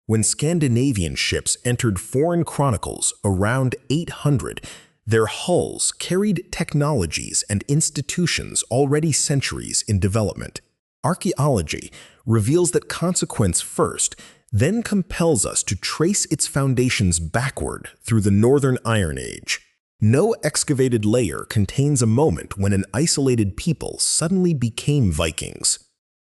When Scandinavian ships entered foreign chronicles around 800, their hulls carried technologies and institutions already centuries in development. Archaeology reveals that consequence first, then compels us to trace its foundations backward through the Northern Iron Age. No excavated layer contains a moment when an isolated people suddenly became Vikings.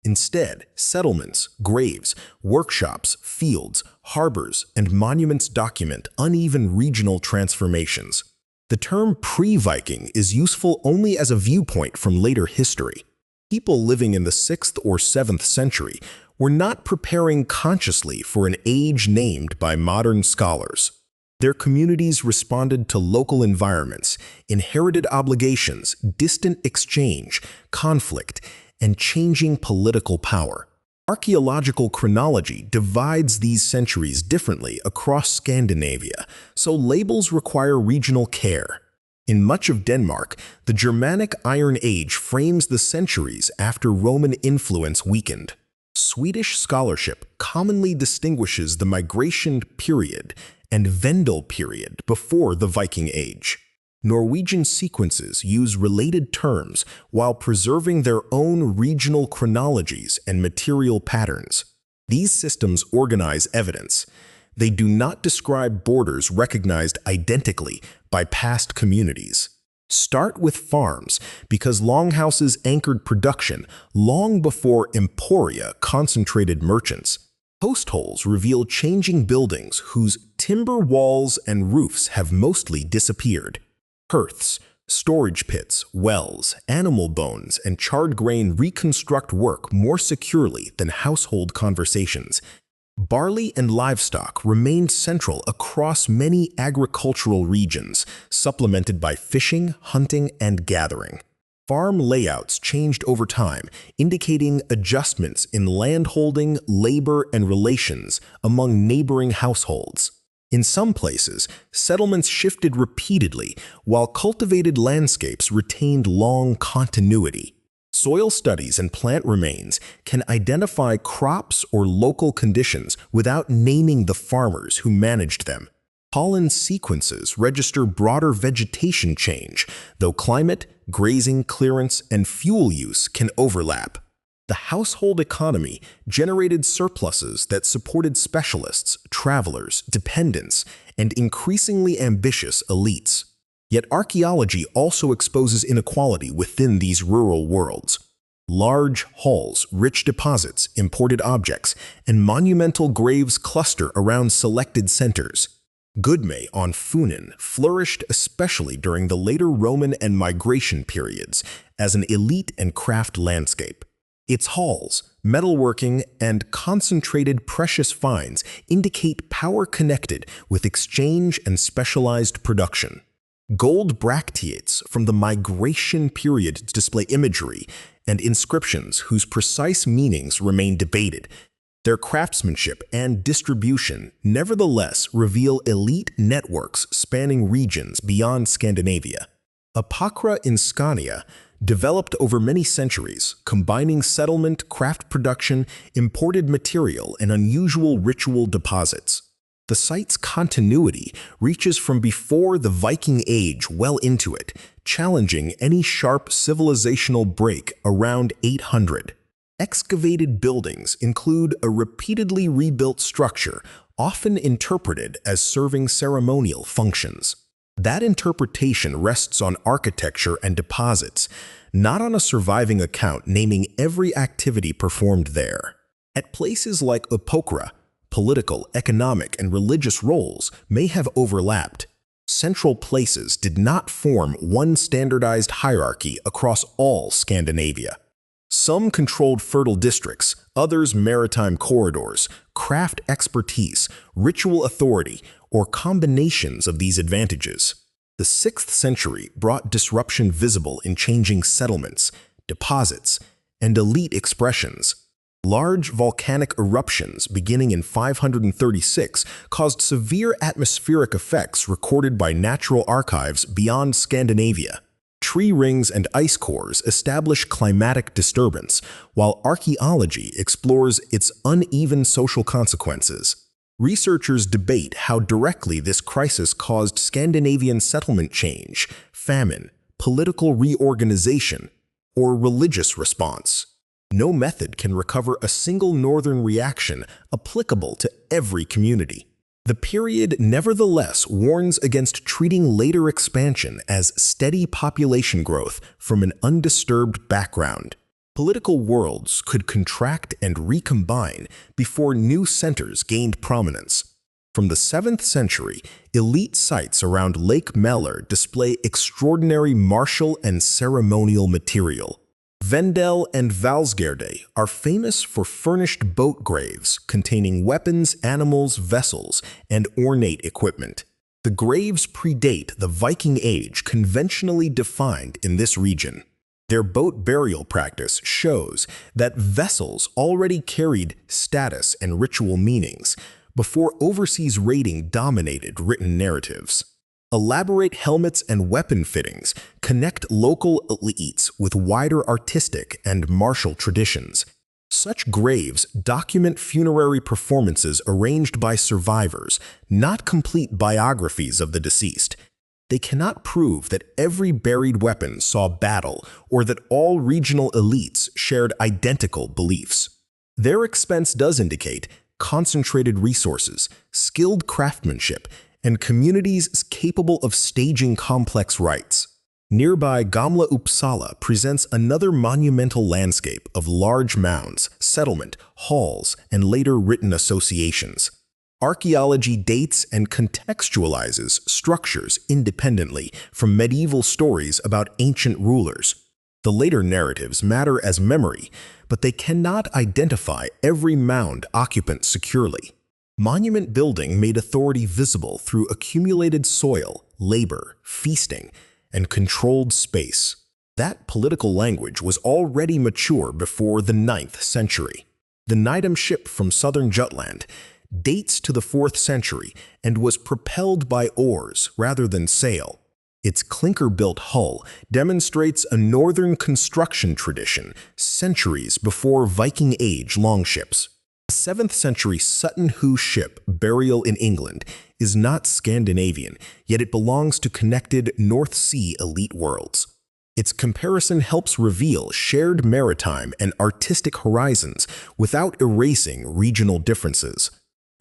Instead, settlements, graves, workshops, fields, harbors, and monuments document uneven regional transformations. The term pre-Viking is useful only as a viewpoint from later history. People living in the 6th or 7th century were not preparing consciously for an age named by modern scholars. Their communities responded to local environments, inherited obligations, distant exchange, conflict, and changing political power. Archaeological chronology divides these centuries differently across Scandinavia, so labels require regional care. In much of Denmark, the Germanic Iron Age frames the centuries after Roman influence weakened. Swedish scholarship commonly distinguishes the migration period and Vendel period before the Viking Age. Norwegian sequences use related terms while preserving their own regional chronologies and material patterns. These systems organize evidence. They do not describe borders recognized identically by past communities. Start with farms because longhouses anchored production long before emporia concentrated merchants. Post holes reveal changing buildings whose timber walls and roofs have mostly disappeared. Hearths, storage pits, wells, animal bones, and charred grain reconstruct work more securely than household conversations. Barley and livestock remained central across many agricultural regions, supplemented by fishing, hunting, and gathering. Farm layouts changed over time, indicating adjustments in landholding, labor, and relations among neighboring households. In some places, settlements shifted repeatedly, while cultivated landscapes retained long continuity. Soil studies and plant remains can identify crops or local conditions without naming the farmers who managed them. Pollen sequences register broader vegetation change, though climate, grazing clearance, and fuel use can overlap. The household economy generated surpluses that supported specialists, travelers, dependents, and increasingly ambitious elites. Yet archaeology also exposes inequality within these rural worlds. Large halls, rich deposits, imported objects, and monumental graves cluster around selected centers. Gudme on Funen flourished especially during the later Roman and migration periods as an elite and craft landscape. Its halls, metalworking, and concentrated precious finds indicate power connected with exchange and specialized production. Gold bracteates from the migration period display imagery and inscriptions whose precise meanings remain debated. Their craftsmanship and distribution nevertheless reveal elite networks spanning regions beyond Scandinavia. Uppåkra in Scania developed over many centuries, combining settlement, craft production, imported material, and unusual ritual deposits. The site's continuity reaches from before the Viking Age well into it, challenging any sharp civilizational break around 800. Excavated buildings include a repeatedly rebuilt structure, often interpreted as serving ceremonial functions. That interpretation rests on architecture and deposits, not on a surviving account naming every activity performed there. At places like Uppåkra, political, economic, and religious roles may have overlapped. Central places did not form one standardized hierarchy across all Scandinavia. Some controlled fertile districts, others maritime corridors, craft expertise, ritual authority, or combinations of these advantages. The 6th century brought disruption visible in changing settlements, deposits, and elite expressions. Large volcanic eruptions beginning in 536 caused severe atmospheric effects recorded by natural archives beyond Scandinavia. Tree rings and ice cores establish climatic disturbance, while archaeology explores its uneven social consequences. Researchers debate how directly this crisis caused Scandinavian settlement change, famine, political reorganization, or religious response. No method can recover a single northern reaction applicable to every community. The period nevertheless warns against treating later expansion as steady population growth from an undisturbed background. Political worlds could contract and recombine before new centers gained prominence. From the 7th century, elite sites around Lake Mälar display extraordinary martial and ceremonial material. Vendel and Valsgärde are famous for furnished boat graves containing weapons, animals, vessels, and ornate equipment. The graves predate the Viking Age conventionally defined in this region. Their boat burial practice shows that vessels already carried status and ritual meanings before overseas raiding dominated written narratives. Elaborate helmets and weapon fittings connect local elites with wider artistic and martial traditions. Such graves document funerary performances arranged by survivors, not complete biographies of the deceased. They cannot prove that every buried weapon saw battle or that all regional elites shared identical beliefs. Their expense does indicate concentrated resources, skilled craftsmanship, and communities capable of staging complex rites. Nearby Gamla Uppsala presents another monumental landscape of large mounds, settlement, halls, and later written associations. Archaeology dates and contextualizes structures independently from medieval stories about ancient rulers. The later narratives matter as memory, but they cannot identify every mound occupant securely. Monument building made authority visible through accumulated soil, labor, feasting, and controlled space. That political language was already mature before the 9th century. The Nidam ship from southern Jutland dates to the 4th century and was propelled by oars rather than sail. Its clinker-built hull demonstrates a northern construction tradition centuries before Viking Age longships. The 7th century Sutton Hoo ship burial in England is not Scandinavian, yet it belongs to connected North Sea elite worlds. Its comparison helps reveal shared maritime and artistic horizons without erasing regional differences.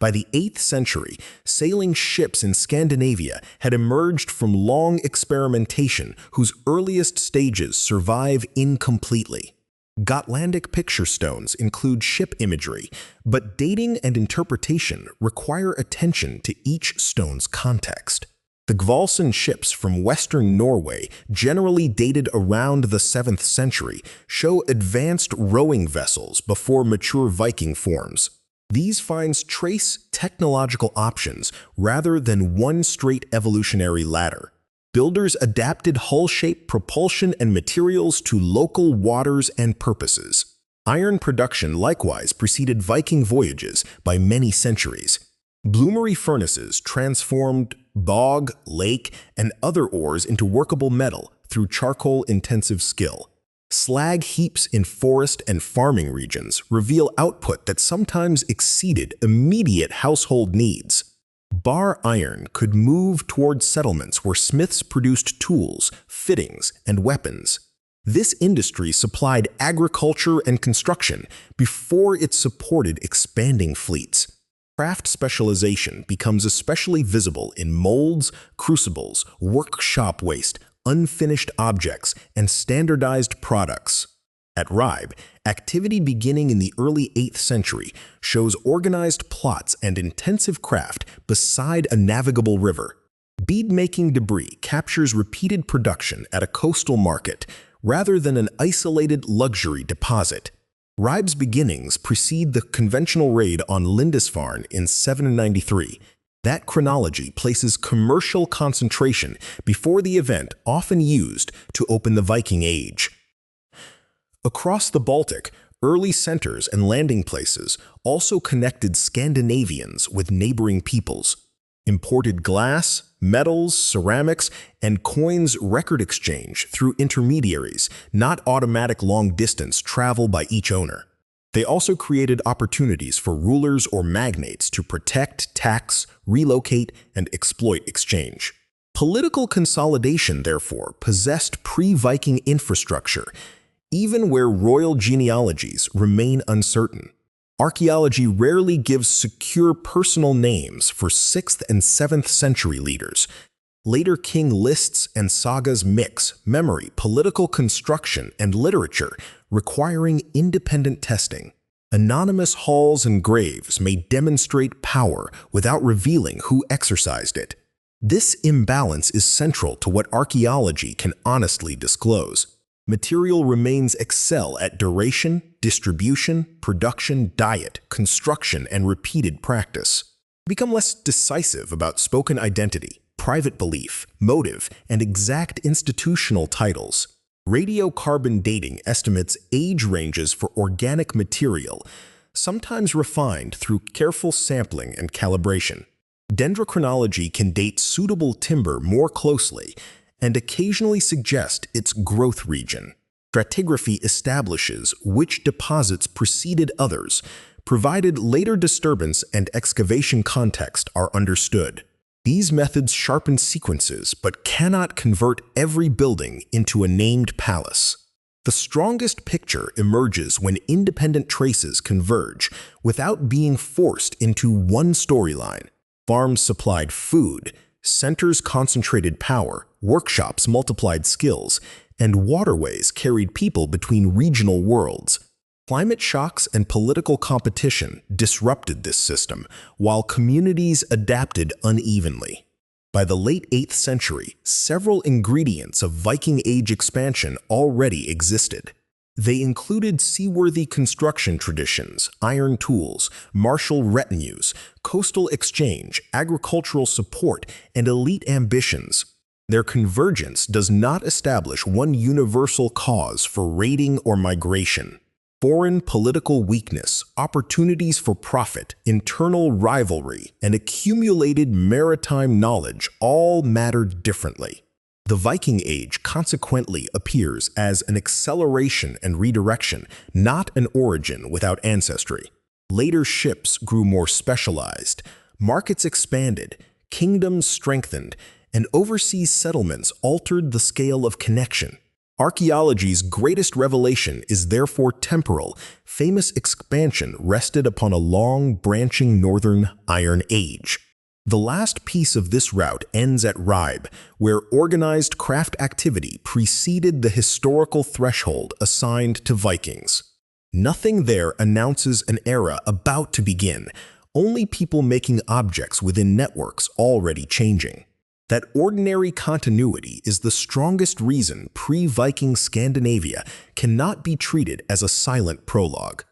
By the 8th century, sailing ships in Scandinavia had emerged from long experimentation whose earliest stages survive incompletely. Gotlandic picture stones include ship imagery, but dating and interpretation require attention to each stone's context. The Gvalsen ships from western Norway, generally dated around the 7th century, show advanced rowing vessels before mature Viking forms. These finds trace technological options rather than one straight evolutionary ladder. Builders adapted hull shape, propulsion, and materials to local waters and purposes. Iron production likewise preceded Viking voyages by many centuries. Bloomery furnaces transformed bog, lake, and other ores into workable metal through charcoal-intensive skill. Slag heaps in forest and farming regions reveal output that sometimes exceeded immediate household needs. Bar iron could move toward settlements where smiths produced tools, fittings, and weapons. This industry supplied agriculture and construction before it supported expanding fleets. Craft specialization becomes especially visible in molds, crucibles, workshop waste, unfinished objects, and standardized products. At Ribe, activity beginning in the early 8th century shows organized plots and intensive craft beside a navigable river. Bead-making debris captures repeated production at a coastal market rather than an isolated luxury deposit. Ribe's beginnings precede the conventional raid on Lindisfarne in 793. That chronology places commercial concentration before the event often used to open the Viking Age. Across the Baltic, early centers and landing places also connected Scandinavians with neighboring peoples. Imported glass, metals, ceramics, and coins record exchange through intermediaries, not automatic long-distance travel by each owner. They also created opportunities for rulers or magnates to protect, tax, relocate, and exploit exchange. Political consolidation, therefore, possessed pre-Viking infrastructure, even where royal genealogies remain uncertain. Archaeology rarely gives secure personal names for 6th and 7th century leaders. Later king lists and sagas mix memory, political construction, and literature, requiring independent testing. Anonymous halls and graves may demonstrate power without revealing who exercised it. This imbalance is central to what archaeology can honestly disclose. Material remains excel at duration, distribution, production, diet, construction, and repeated practice. Become less decisive about spoken identity, private belief, motive, and exact institutional titles. Radiocarbon dating estimates age ranges for organic material, sometimes refined through careful sampling and calibration. Dendrochronology can date suitable timber more closely and occasionally suggest its growth region. Stratigraphy establishes which deposits preceded others, provided later disturbance and excavation context are understood. These methods sharpen sequences but cannot convert every building into a named palace. The strongest picture emerges when independent traces converge without being forced into one storyline. Farms supplied food, centers concentrated power, workshops multiplied skills, and waterways carried people between regional worlds. Climate shocks and political competition disrupted this system, while communities adapted unevenly. By the late 8th century, several ingredients of Viking Age expansion already existed. They included seaworthy construction traditions, iron tools, martial retinues, coastal exchange, agricultural support, and elite ambitions. Their convergence does not establish one universal cause for raiding or migration. Foreign political weakness, opportunities for profit, internal rivalry, and accumulated maritime knowledge all mattered differently. The Viking Age consequently appears as an acceleration and redirection, not an origin without ancestry. Later ships grew more specialized, markets expanded, kingdoms strengthened, and overseas settlements altered the scale of connection. Archaeology's greatest revelation is therefore temporal. Famous expansion rested upon a long, branching northern Iron Age. The last piece of this route ends at Ribe, where organized craft activity preceded the historical threshold assigned to Vikings. Nothing there announces an era about to begin, only people making objects within networks already changing. That ordinary continuity is the strongest reason pre-Viking Scandinavia cannot be treated as a silent prologue.